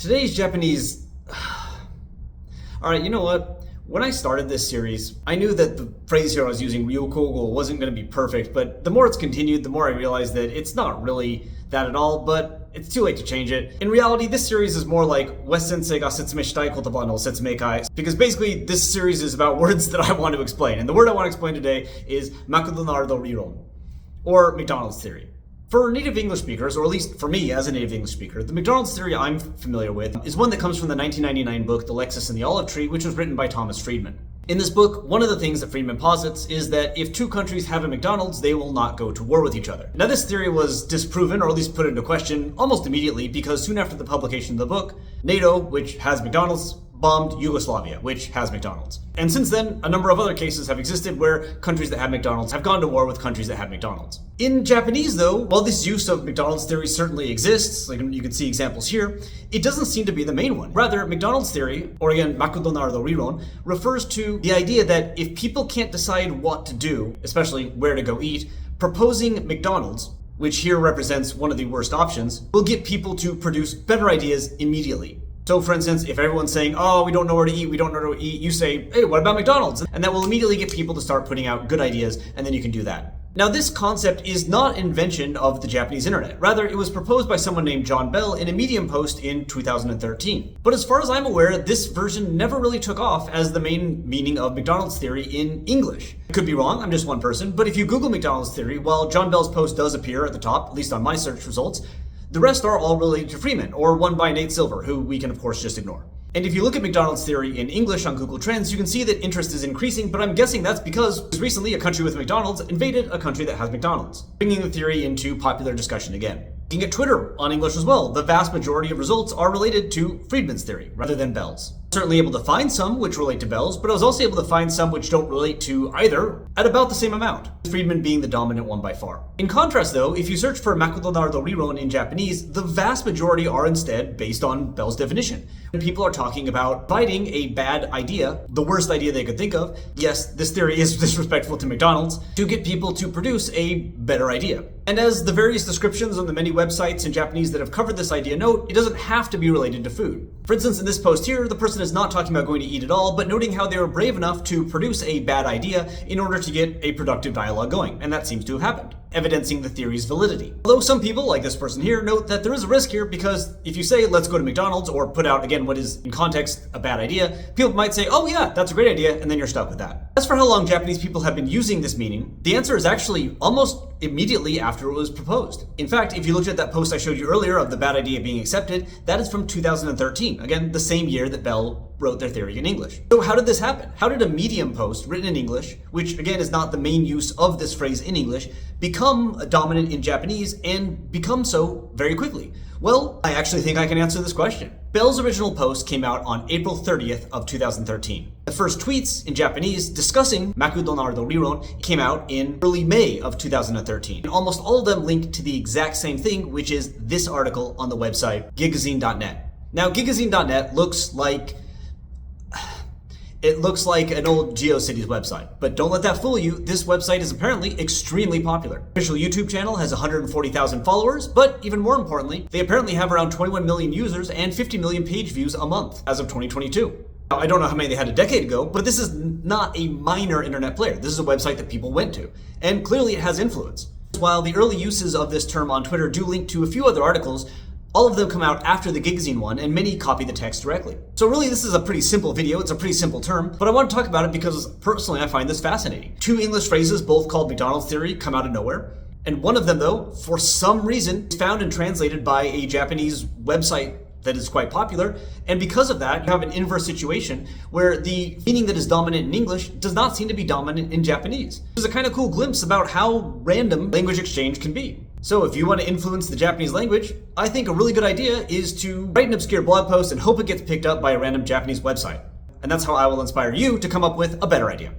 Today's Japanese... Alright, you know what? When I started this series, I knew that the phrase here I was using, Ryokogo, wasn't going to be perfect, but the more it's continued, the more I realized that it's not really that at all, but it's too late to change it. In reality, this series is more like Wes Sensei ga setsumei shitai kotoba no setsumeikai, because basically this series is about words that I want to explain, and the word I want to explain today is McDonald's理論, or McDonald's theory. For native English speakers, or at least for me as a native English speaker, the McDonald's theory I'm familiar with is one that comes from the 1999 book The Lexus and the Olive Tree, which was written by Thomas Friedman. In this book, one of the things that Friedman posits is that if two countries have a McDonald's, they will not go to war with each other. Now this theory was disproven, or at least put into question, almost immediately, because soon after the publication of the book, NATO, which has McDonald's, bombed Yugoslavia, which has McDonald's. And since then, a number of other cases have existed where countries that have McDonald's have gone to war with countries that have McDonald's. In Japanese though, while this use of McDonald's theory certainly exists, like you can see examples here, it doesn't seem to be the main one. Rather, McDonald's theory, or again, McDonald's理論, refers to the idea that if people can't decide what to do, especially where to go eat, proposing McDonald's, which here represents one of the worst options, will get people to produce better ideas immediately. So for instance, if everyone's saying, oh, we don't know where to eat, you say, hey, what about McDonald's? And that will immediately get people to start putting out good ideas, and then you can do that. Now this concept is not an invention of the Japanese internet. Rather, it was proposed by someone named John Bell in a Medium post in 2013. But as far as I'm aware, this version never really took off as the main meaning of McDonald's theory in English. I could be wrong, I'm just one person, but if you Google McDonald's theory, while John Bell's post does appear at the top, at least on my search results, the rest are all related to Freeman, or one by Nate Silver, who we can of course just ignore. And if you look at McDonald's theory in English on Google Trends, you can see that interest is increasing, but I'm guessing that's because recently a country with McDonald's invaded a country that has McDonald's, bringing the theory into popular discussion again. Looking at Twitter on English as well, the vast majority of results are related to Friedman's theory, rather than Bell's. Certainly able to find some which relate to Bell's, but I was also able to find some which don't relate to either at about the same amount, Friedman being the dominant one by far. In contrast though, if you search for McDonald's理論in Japanese, the vast majority are instead based on Bell's definition. When people are talking about fighting a bad idea, the worst idea they could think of, yes, this theory is disrespectful to McDonald's, to get people to produce a better idea. And as the various descriptions on the many websites in Japanese that have covered this idea note, it doesn't have to be related to food. For instance, in this post here, the person is not talking about going to eat at all, but noting how they were brave enough to produce a bad idea in order to get a productive dialogue going, and that seems to have happened, evidencing the theory's validity. Although some people, like this person here, note that there is a risk here because if you say, let's go to McDonald's, or put out, again, what is in context a bad idea, people might say, oh yeah, that's a great idea, and then you're stuck with that. As for how long Japanese people have been using this meaning, the answer is actually almost immediately after it was proposed. In fact, if you looked at that post I showed you earlier of the bad idea being accepted, that is from 2013. Again, the same year that Bell wrote their theory in English. So how did this happen? How did a Medium post written in English, which again is not the main use of this phrase in English, become dominant in Japanese and become so very quickly? Well, I actually think I can answer this question. Bell's original post came out on April 30th of 2013. The first tweets in Japanese discussing McDonald's理論came out in early May of 2013. And almost all of them linked to the exact same thing, which is this article on the website gigazine.net. Now, gigazine.net looks like an old GeoCities website, but don't let that fool you. This website is apparently extremely popular. Official YouTube channel has 140,000 followers, but even more importantly, they apparently have around 21 million users and 50 million page views a month as of 2022. Now, I don't know how many they had a decade ago, but this is not a minor internet player. This is a website that people went to, and clearly it has influence. While the early uses of this term on Twitter do link to a few other articles, all of them come out after the Gigazine one, and many copy the text directly. So really, this is a pretty simple video, it's a pretty simple term, but I want to talk about it because personally I find this fascinating. Two English phrases, both called McDonald's theory, come out of nowhere. And one of them though, for some reason, is found and translated by a Japanese website that is quite popular, and because of that, you have an inverse situation where the meaning that is dominant in English does not seem to be dominant in Japanese. There's a kind of cool glimpse about how random language exchange can be. So if you want to influence the Japanese language, I think a really good idea is to write an obscure blog post and hope it gets picked up by a random Japanese website. And that's how I will inspire you to come up with a better idea.